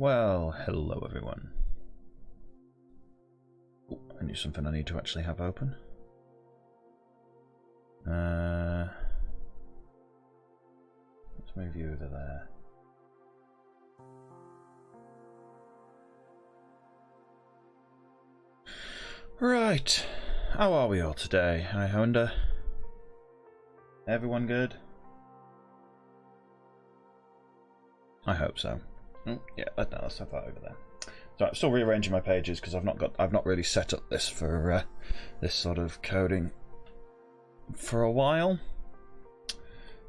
Well, hello everyone. Oh, I knew something I need to actually have open. Let's move you over there. Right, how are we all today, I wonder? Everyone good? I hope so. Oh, yeah, let's have that over there. So I'm still rearranging my pages because I've not really set up this for this sort of coding for a while.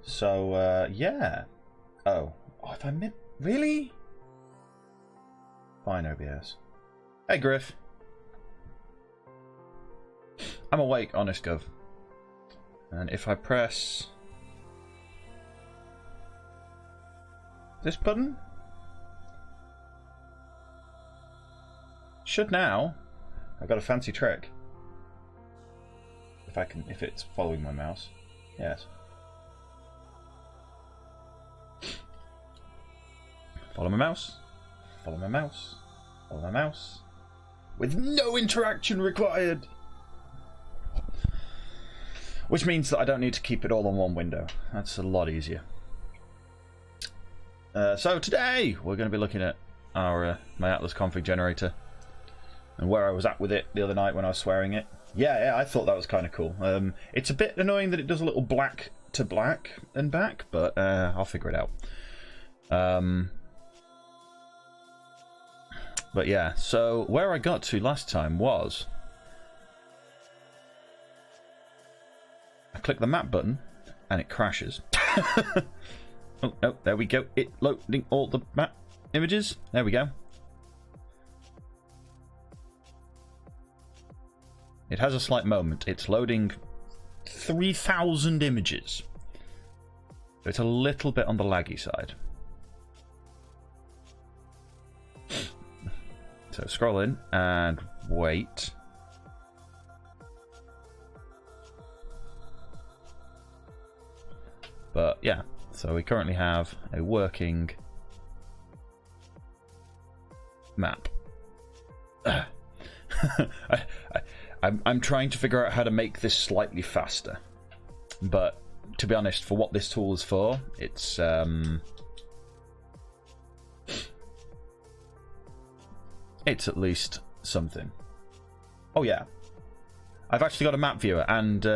So yeah. Oh, if I meant really? Fine, OBS. Hey, Griff. I'm awake, honest gov. And if I press this button, should now. I've got a fancy trick. If it's following my mouse. Yes. Follow my mouse. Follow my mouse. Follow my mouse. With no interaction required. Which means that I don't need to keep it all on one window. That's a lot easier. So today we're going to be looking at our my Atlas config generator and where I was at with it the other night when I was swearing it. Yeah, I thought that was kind of cool. It's a bit annoying that it does a little black to black and back, but I'll figure it out. But yeah, so where I got to last time was I click the map button and it crashes. Oh, no, there we go. It loading all the map images. There we go. It has a slight moment. It's loading 3,000 images. So it's a little bit on the laggy side. So scroll in and wait. But yeah, so we currently have a working map. I'm trying to figure out how to make this slightly faster, but to be honest, for what this tool is for, it's at least something. Oh yeah, I've actually got a map viewer, and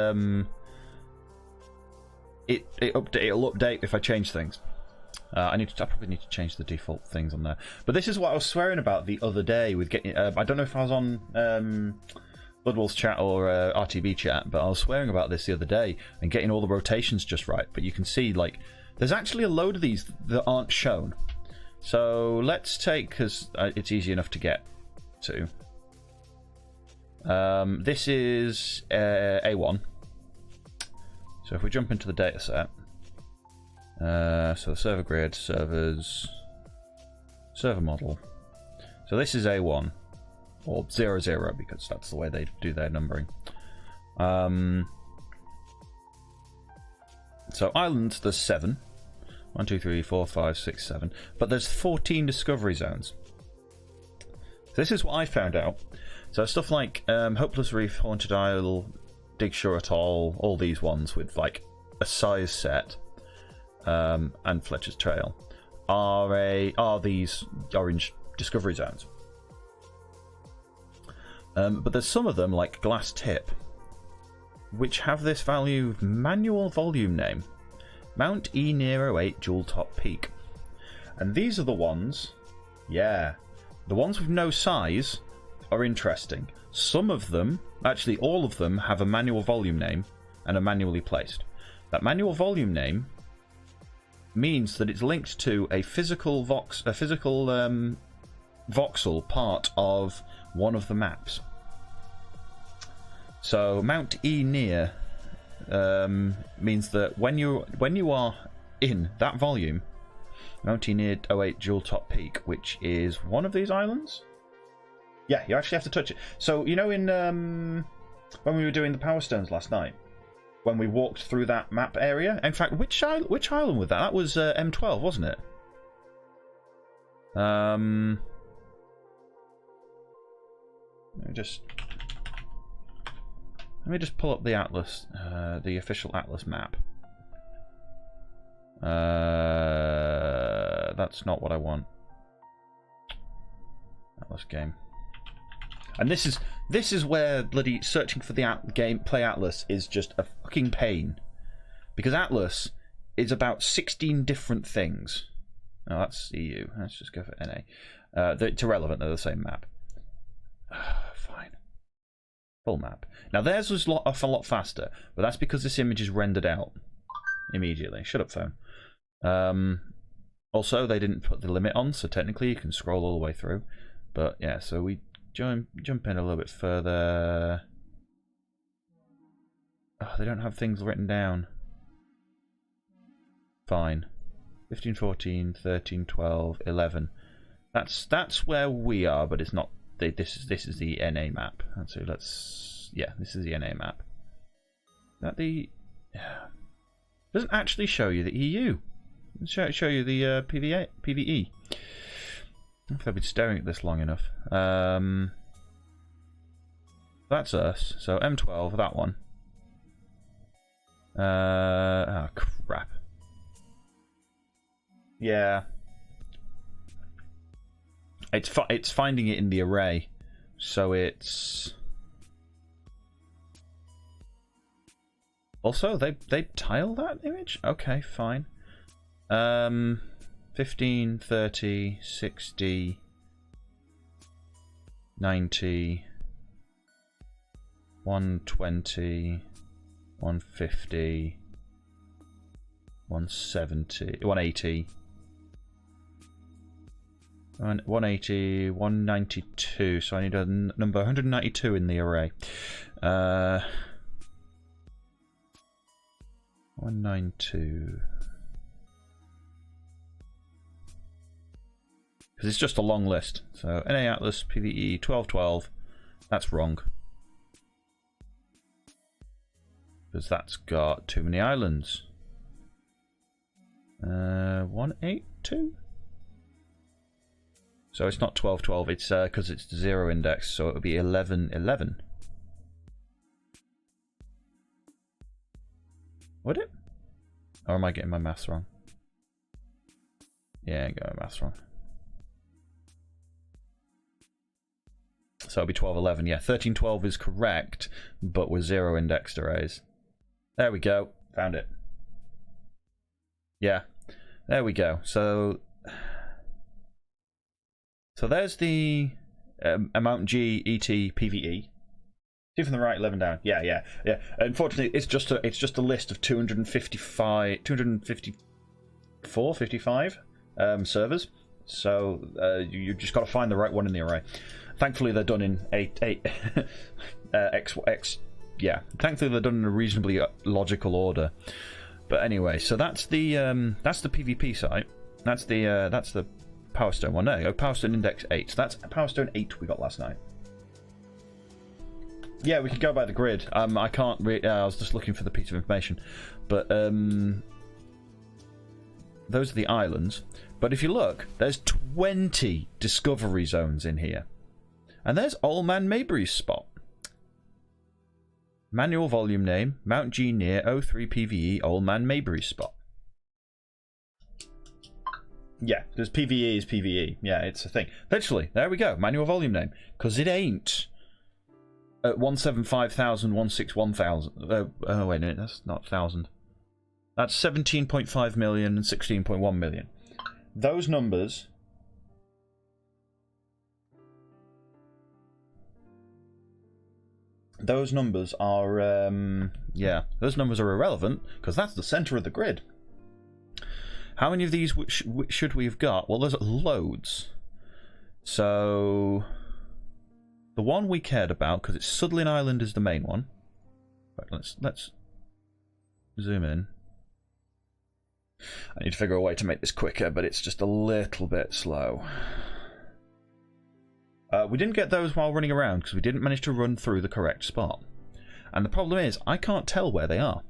it'll update if I change things. I probably need to change the default things on there. But this is what I was swearing about the other day with getting. I don't know if I was on Bloodwolf's chat or RTB chat, but I was swearing about this the other day and getting all the rotations just right. But you can see, like, there's actually a load of these that aren't shown. So let's take, because it's easy enough to get to. This is A1. So if we jump into the data set, so the server grid, servers, server model. So this is A1, or 00, because that's the way they do their numbering. So islands, there's 7. 1, 2, 3, 4, 5, 6, 7. But there's 14 discovery zones. So this is what I found out. So stuff like Hopeless Reef, Haunted Isle, Digshore Atoll, all these ones with like a size set, and Fletcher's Trail are these orange discovery zones. But there's some of them like Glass Tip, which have this value manual volume name, Mount E08 Jewel Top Peak, and these are the ones. Yeah, the ones with no size are interesting. Some of them, actually all of them, have a manual volume name and are manually placed. That manual volume name means that it's linked to a physical voxel part of one of the maps. So Mount E near means that when you are in that volume, Mount E near 08 Jewel Top Peak, which is one of these islands. Yeah, you actually have to touch it. So, you know, in when we were doing the Power Stones last night, when we walked through that map area. In fact, which island was that? That was M12, wasn't it? Let me just pull up the atlas, the official atlas map. That's not what I want. Atlas game. And this is where bloody searching for the gameplay atlas is just a fucking pain, because atlas is about 16 different things. Oh, that's EU. Let's just go for NA. It's irrelevant. They're the same map. Fine. Full map. Now theirs was off a lot faster, but that's because this image is rendered out immediately. Shut up, phone. Also, they didn't put the limit on, so technically you can scroll all the way through. But yeah, so we jump in a little bit further. Oh, they don't have things written down. Fine. 15, 14, 13, 12, 11. That's where we are, but it's not. This is the NA map. So yeah, this is the NA map. That the doesn't actually show you the EU. Show you the PVE. If I've been staring at this long enough. That's us. So M12, that one. Oh crap. Yeah. It's finding it in the array, so it's also they tile that image. Okay, fine. 15, 30, 60, 90, 120, 150, 170, 180. 180, 192, so I need a number 192 in the array. 192. Because it's just a long list. So NA Atlas, PVE, 1212. That's wrong. Because that's got too many islands. 182? So it's not 1212, it's because it's 0 index, so it would be 1111. Would it? Or am I getting my maths wrong? Yeah, I got my maths wrong. So it'll be 1211, yeah. 1312 is correct, but with 0 indexed arrays. There we go. Found it. Yeah. There we go. So there's the amount G, ET, PVE. 2 from the right, 11 down. Yeah. Unfortunately, it's just a list of 254, 55 servers. So you just got to find the right one in the array. Thankfully, they're done in X. Yeah, thankfully they're done in a reasonably logical order. But anyway, so that's the PvP site. That's the Power Stone one. There you go. Power Stone Index 8. So that's Power Stone 8 we got last night. Yeah, we could go by the grid. I can't. I was just looking for the piece of information, but those are the islands. But if you look, there's 20 discovery zones in here, and there's Old Man Maybury's spot. Manual volume name: Mount G near 03 PVE. Old Man Maybury's spot. Yeah, because PVE is PVE. Yeah, it's a thing. Literally, there we go. Manual volume name, because it ain't at 175,000, 161,000. Oh wait a minute, that's not 1,000. That's 17.5 million and 16.1 million. Those numbers. Those numbers are yeah. Those numbers are irrelevant because that's the center of the grid. How many of these should we have got? Well, there's loads. So the one we cared about, because it's Sudlin Island is the main one. Right, let's zoom in. I need to figure a way to make this quicker, but it's just a little bit slow. We didn't get those while running around because we didn't manage to run through the correct spot. And the problem is, I can't tell where they are.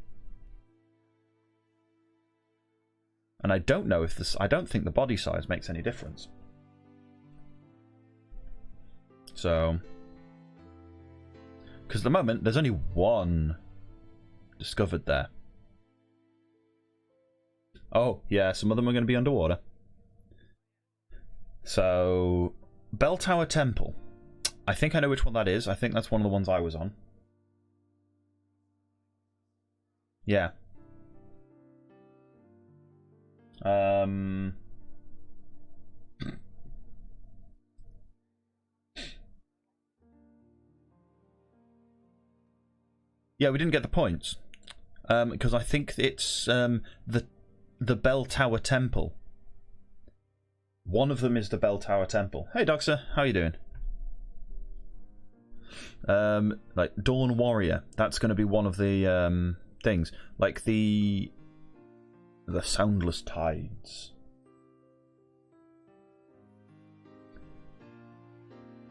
And I don't know if this. I don't think the body size makes any difference. So, because at the moment there's only one discovered there. Oh yeah, some of them are going to be underwater. So, Bell Tower Temple. I think I know which one that is. I think that's one of the ones I was on. Yeah. Yeah, we didn't get the points. Because I think it's the Bell Tower Temple. One of them is the Bell Tower Temple. Hey, Doxa, how you doing? Like Dawn Warrior. That's going to be one of the things. Like the Soundless Tides.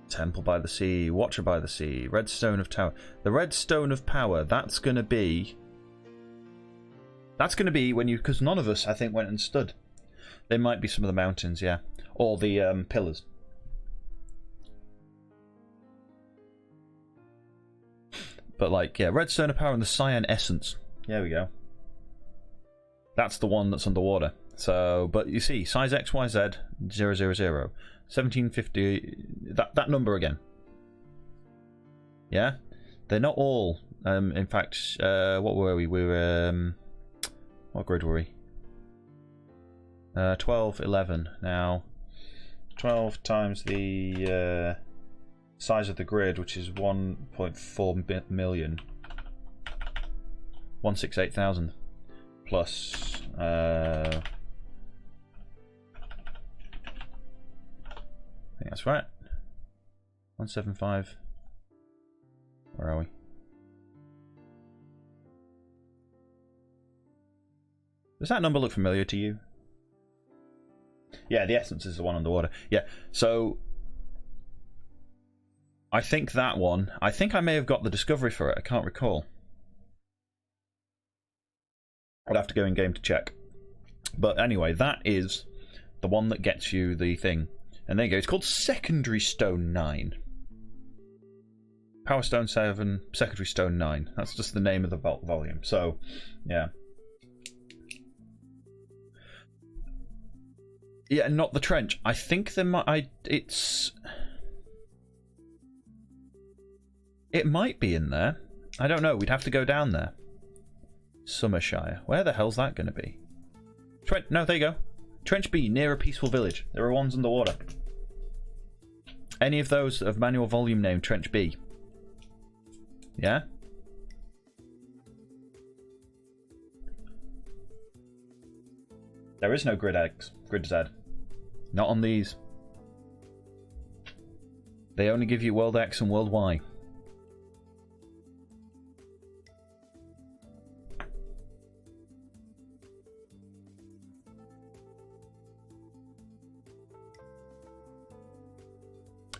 Temple by the Sea, Watcher by the Sea, Red Stone of Tower. The Red Stone of Power, that's going to be when you, because none of us, I think, went and stood. They might be some of the mountains, yeah. Or the pillars. But like, yeah, Red Stone of Power and the Cyan Essence. There we go. That's the one that's underwater. So, but you see, size XYZ 000 1750. That number again. Yeah, they're not all. In fact, what were we? We were. What grid were we? 12, 11. Now, 12 times the size of the grid, which is 1.4 million. 168,000 plus. I think that's right. 175. Where are we? Does that number look familiar to you? Yeah, the Essence is the one underwater. Yeah, so I think that one. I think I may have got the discovery for it. I can't recall. I'd have to go in game to check. But anyway, that is the one that gets you the thing. And there you go. It's called Secondary Stone 9. Power Stone 7, Secondary Stone 9. That's just the name of the volume. So, yeah. Yeah, not the trench. I think there might. It might be in there. I don't know. We'd have to go down there. Summershire. Where the hell's that going to be? No, there you go. Trench B, near a peaceful village. There are ones underwater. Any of those of manual volume name Trench B. Yeah? There is no Grid X, Grid Z. Not on these. They only give you World X and World Y.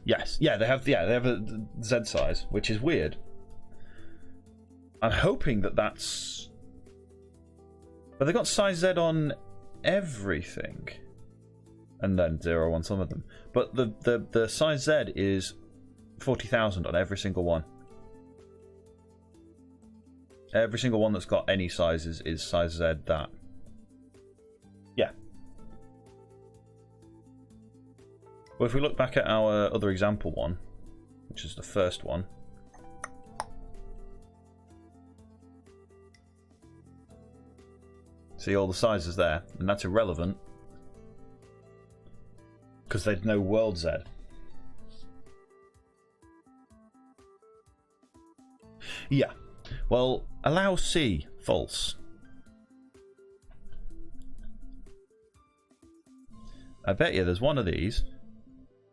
Yes, yeah, they have a Z size, which is weird. I'm hoping that's. But they got size Z on everything, and then 0 on some of them. But the size Z is 40,000 on every single one. Every single one that's got any sizes is size Z that. Yeah. Well, if we look back at our other example one, which is the first one. See all the sizes there, and that's irrelevant because they'd know World Z. Yeah. Well, allow C false. I bet you there's one of these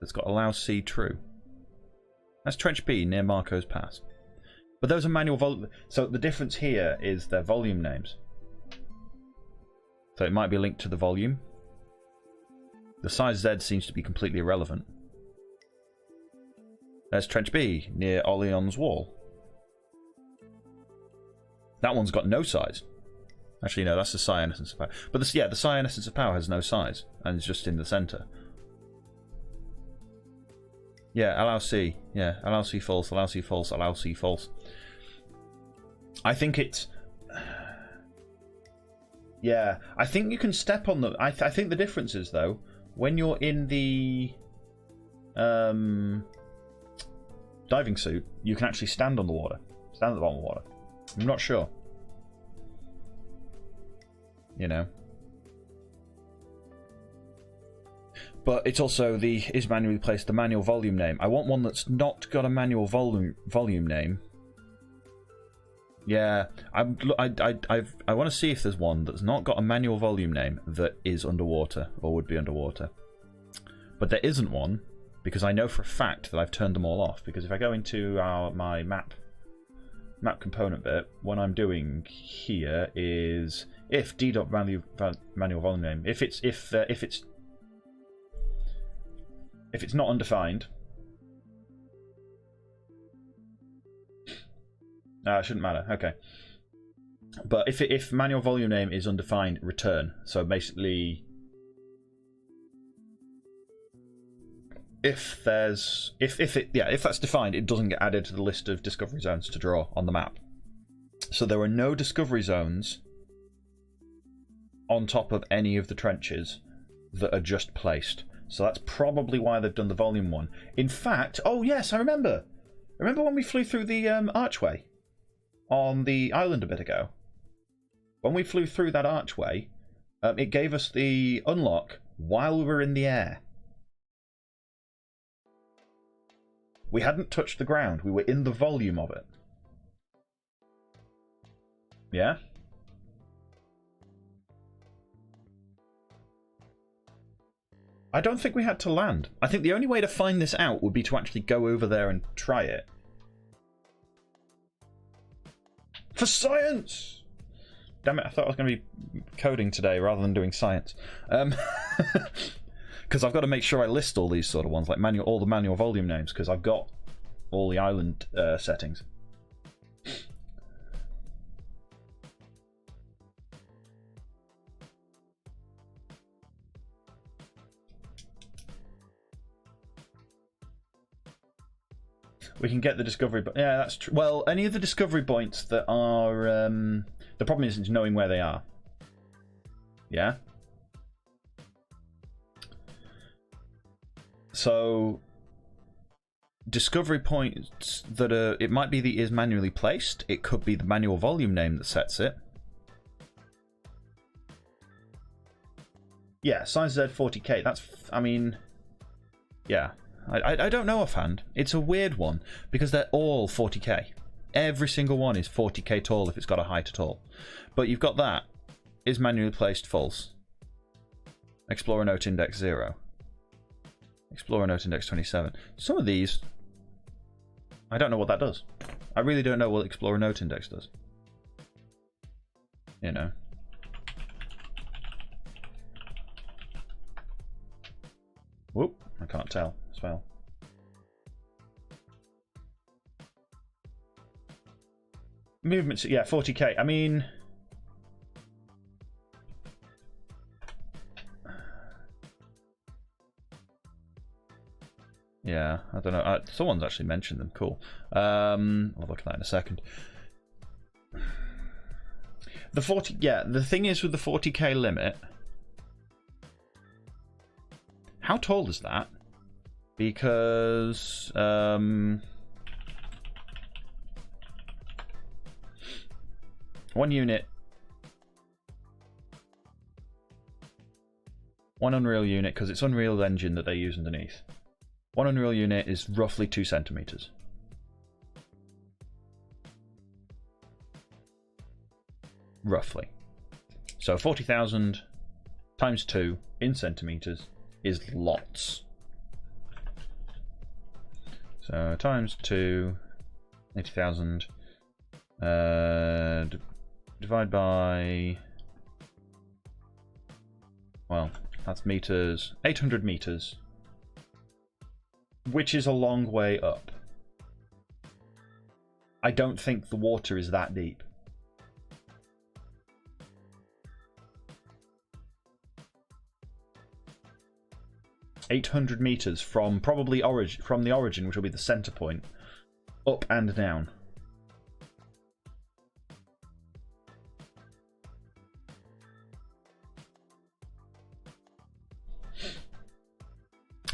that's got allow C true. That's Trench B near Marco's Pass. But those are manual volume. So the difference here is their volume names. So it might be linked to the volume. The size Z seems to be completely irrelevant. There's Trench B near Orleans Wall. That one's got no size. Actually, no, that's the Cyan Essence of Power. But the Cyan Essence of Power has no size and it's just in the center. Yeah, allow C. Yeah, allow C false, allow C false, allow C false. I think it's... Yeah, I think you can step on them. I think the difference is, though, when you're in the diving suit, you can actually stand on the water. Stand at the bottom of the water. I'm not sure. You know. But it's also the is manually placed the manual volume name. I want one that's not got a manual volume name. Yeah, I want to see if there's one that's not got a manual volume name that is underwater or would be underwater. But there isn't one because I know for a fact that I've turned them all off. Because if I go into my map component bit, what I'm doing here is if d.manual volume name, if it's not undefined. It shouldn't matter. Okay, but if manual volume name is undefined, return. So basically, if that's defined, it doesn't get added to the list of discovery zones to draw on the map. So there are no discovery zones on top of any of the trenches that are just placed. So that's probably why they've done the volume one. In fact, oh yes, I remember. Remember when we flew through the archway on the island a bit ago? When we flew through that archway, it gave us the unlock while we were in the air. We hadn't touched the ground. We were in the volume of it. Yeah? I don't think we had to land. I think the only way to find this out would be to actually go over there and try it. For science! Damn it, I thought I was going to be coding today rather than doing science. Because I've got to make sure I list all these sort of ones, like all the manual volume names, because I've got all the island settings. We can get the discovery, but yeah, that's true. Well, any of the discovery points that are the problem is knowing where they are. Yeah. So discovery points that are, it might be the is manually placed. It could be the manual volume name that sets it. Yeah, size Z 40k. That's, I mean, yeah. I don't know offhand. It's a weird one because they're all 40k. Every single one is 40k tall if it's got a height at all. But you've got that. Is manually placed false. Explorer note index 0. Explorer note index 27. Some of these, I don't know what that does. I really don't know what Explorer note index does. You know. Whoop, I can't tell as well. Movements, yeah, 40k. I mean, yeah, I don't know. Someone's actually mentioned them. Cool. I'll look at that in a second. The 40, yeah. The thing is with the 40k limit, how tall is that? Because one unit, one Unreal unit, because it's Unreal Engine that they use underneath. One Unreal unit is roughly 2 centimeters. Roughly. So 40,000 times 2 in centimeters is lots. So times 2, 80,000, divide by, well, that's meters, 800 meters, which is a long way up. I don't think the water is that deep. 800 meters from probably from the origin, which will be the center point, up and down.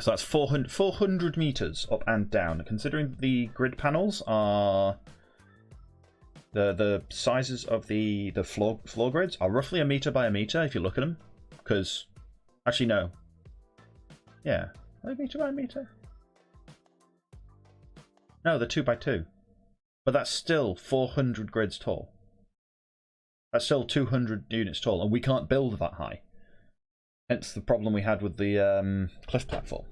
So that's 400 meters up and down. Considering the grid panels are the sizes of the floor grids are roughly a meter by a meter if you look at them. Because actually no. Yeah, are they meter by meter? No, they're 2 by 2. But that's still 400 grids tall. That's still 200 units tall, and we can't build that high. Hence the problem we had with the cliff platform.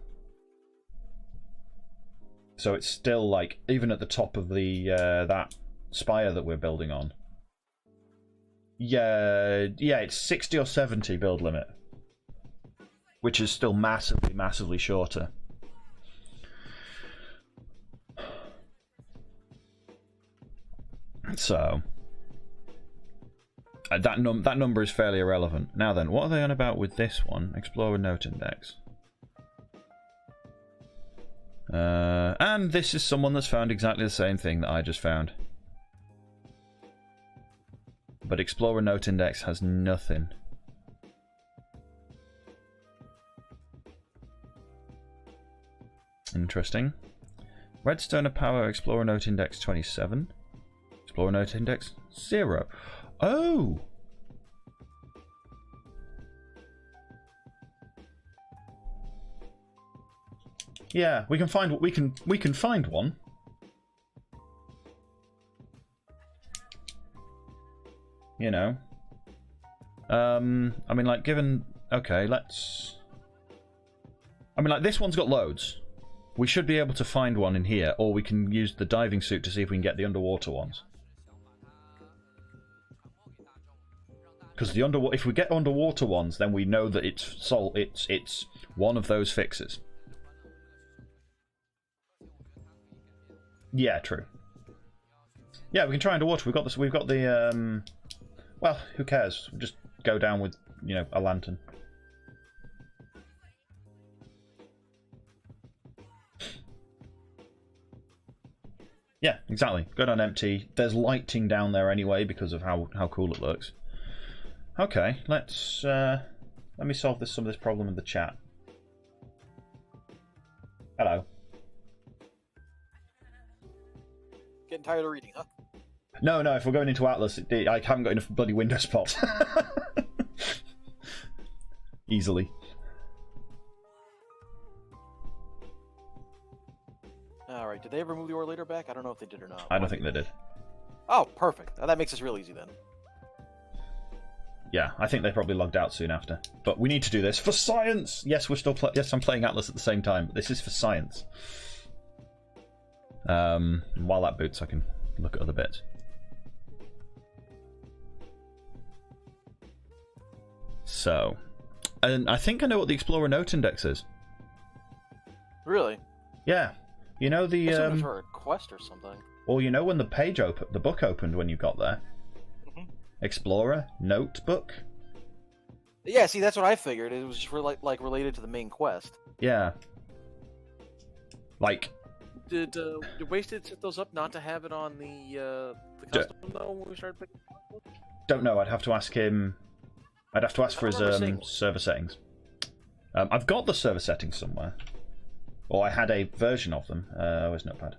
So it's still like, even at the top of the that spire that we're building on. Yeah, it's 60 or 70 build limit, which is still massively, massively shorter. So that number is fairly irrelevant. Now then, what are they on about with this one? Explorer note index. And this is someone that's found exactly the same thing that I just found. But Explorer note index has nothing. Interesting. Redstone of power, Explorer note index 27. Explorer note index 0. Oh! Yeah, we can find what we can find one. You know. I mean, like, given... Okay, let's... I mean, like, this one's got loads. We should be able to find one in here, or we can use the diving suit to see if we can get the underwater ones. Because the if we get underwater ones, then we know that it's one of those fixes. Yeah, true. Yeah, we can try underwater. We've got this. We've got the. Well, who cares? Just go down with, you know, a lantern. Yeah, exactly. Go down empty. There's lighting down there anyway because of how cool it looks. Okay, let's let me solve some of this problem in the chat. Hello. Getting tired of reading, huh? No, if we're going into Atlas, I haven't got enough bloody window spots. Easily. Alright, did they ever move the Orator back? I don't know if they did or not. I don't think they did. Oh, perfect. That makes this real easy then. Yeah, I think they probably logged out soon after. But we need to do this for science! Yes, we're still yes, I'm playing Atlas at the same time, but this is for science. While that boots, I can look at other bits. So, and I think I know what the Explorer note index is. Really? Yeah. You know the I assumed it was for a quest or something. Well, you know when the book opened when you got there? Mm-hmm. Explorer notebook? Yeah, see, that's what I figured. It was just like related to the main quest. Yeah. Like, Did Wasted set those up not to have it on the custom though when we started picking? Don't know. I'd have to ask him. I'd have to ask for his server settings. I've got the server settings somewhere, or I had a version of them. Where's Notepad?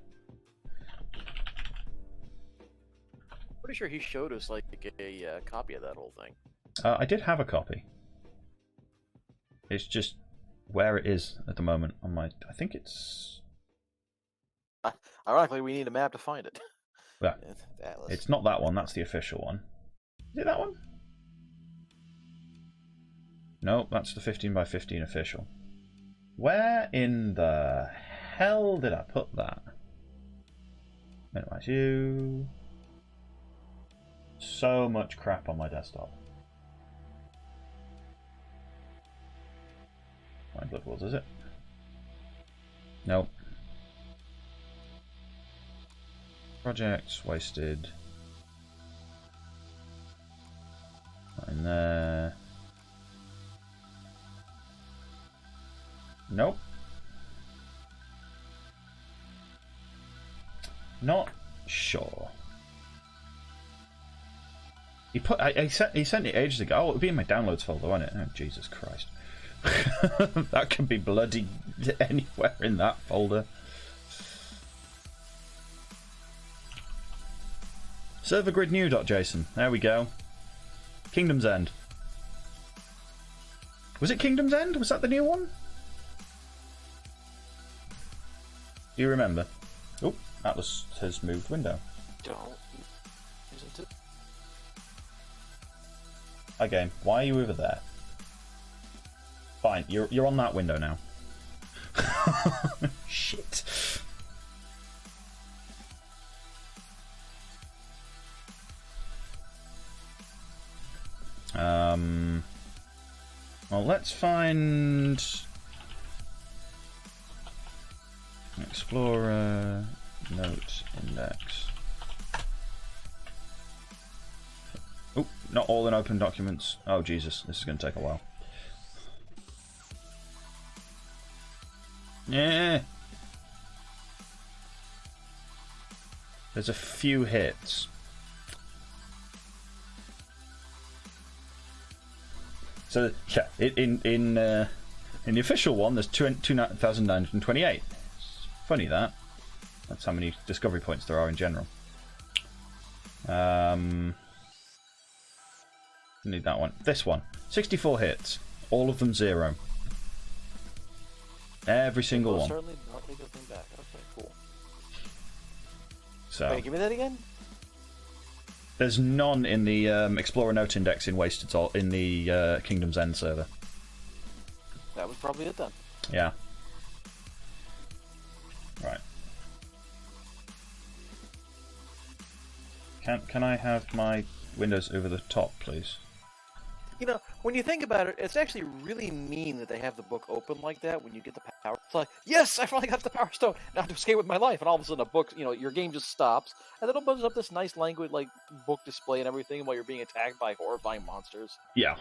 Pretty sure he showed us like a copy of that whole thing. I did have a copy. It's just where it is at the moment on my. I think it's. Ironically, we need a map to find it. Yeah. Atlas. It's not that one. That's the official one. Is it that one? No, that's the 15 by 15 official. Where in the hell did I put that? Minimize you. So much crap on my desktop. My Blood Wars, is it? Nope. Projects, Wasted. Not in there. Nope. Not sure. He sent it ages ago. Oh, it'll be in my downloads folder, won't it? Oh, Jesus Christ. That can be bloody anywhere in that folder. Servergridnew.json. There we go. Kingdom's End. Was it Kingdom's End? Was that the new one? Do you remember? Oh, Atlas has moved window. Don't. Isn't it? Hi game, why are you over there? Fine, you're on that window now. Shit. Well, let's find Explorer Note Index. Oh, not all in open documents. Oh Jesus, this is going to take a while. Yeah. There's a few hits. So yeah, in the official one, there's 2,928. It's funny that. That's how many discovery points there are in general. Need that one. This one, 64 hits, all of them 0. Every single one. Certainly not take the thing back. Okay, cool. So. Wait, give me that again. There's none in the Explorer Note Index in Wasted Salt in the Kingdom's End server. That was probably it then. Yeah. Right. Can I have my windows over the top, please? You know, when you think about it, it's actually really mean that they have the book open like that when you get the power. It's like, yes, I finally got the Power Stone. Now to escape with my life, and all of a sudden a book, you know, your game just stops, and then it opens up this nice language, like book display and everything, while you're being attacked by horrifying monsters. Yeah.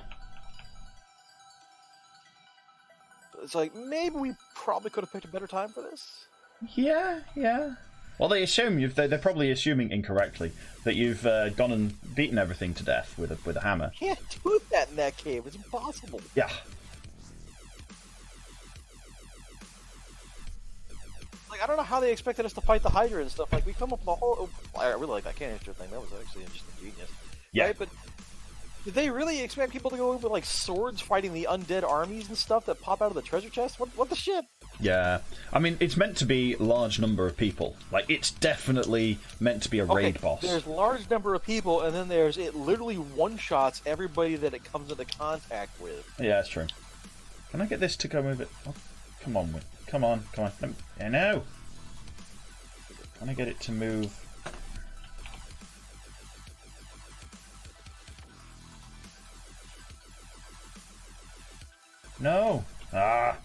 It's like maybe we probably could have picked a better time for this. Yeah, yeah. Well, they assume they're probably assuming incorrectly that you've gone and beaten everything to death with a hammer. You can't do that in that cave. It's impossible. Yeah. Like, I don't know how they expected us to fight the Hydra and stuff. Like, we come up with a whole... I really like that canister thing. That was actually just ingenious. Yeah. Right? But did they really expect people to go in with, like, swords fighting the undead armies and stuff that pop out of the treasure chest? What the shit? Yeah. I mean, it's meant to be large number of people. Like, it's definitely meant to be a raid boss. There's large number of people, and then it literally one-shots everybody that it comes into contact with. Yeah, that's true. Can I get this to go move it? Oh, come on, come on, come on. No! Can I get it to move? No! Ah!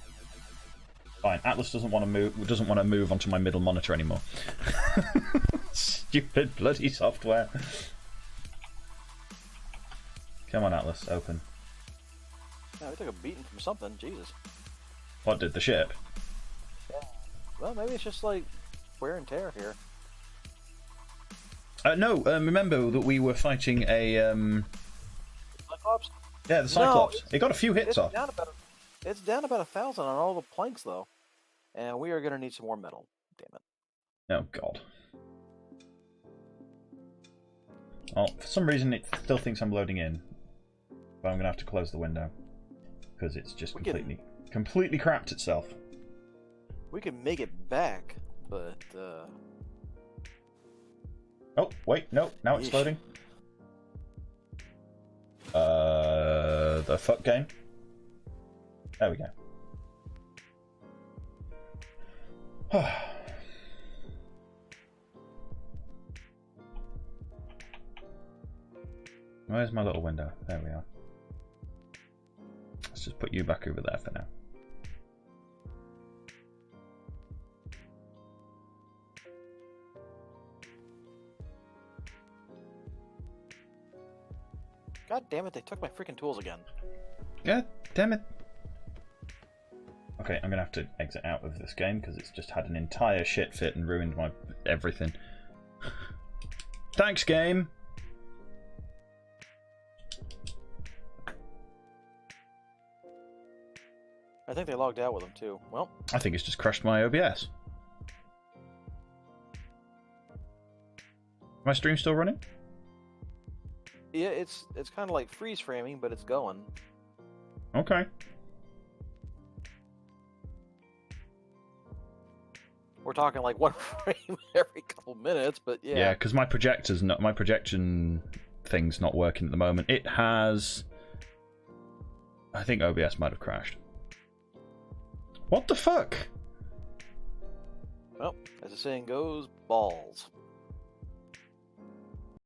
Fine. Atlas doesn't want to move. Doesn't want to move onto my middle monitor anymore. Stupid bloody software. Come on, Atlas, open. Yeah, we took a beating from something. Jesus. What did the ship? Yeah. Well, maybe it's just like wear and tear here. No. Remember that we were fighting a. Cyclops? Yeah, the Cyclops. No, it got a few hits off. It's down about 1,000 on all the planks, though. And we are going to need some more metal. Damn it. Oh, God. Oh, for some reason it still thinks I'm loading in. But I'm going to have to close the window. Because it's just completely crapped itself. We can make it back, but... Oh, wait, no, now it's loading. The fuck game? There we go. Where's my little window? There we are. Let's just put you back over there for now. God damn it, they took my freaking tools again. God damn it. Okay, I'm gonna have to exit out of this game because it's just had an entire shit fit and ruined my everything. Thanks, game. I think they logged out with them too. Well, I think it's just crashed my OBS. My stream still running? yeah, it's kind of like freeze framing, but it's going. Okay. We're talking like one frame every couple minutes, but yeah. Yeah, because my projection thing's not working at the moment. It has. I think OBS might have crashed. What the fuck? Well, as the saying goes, balls.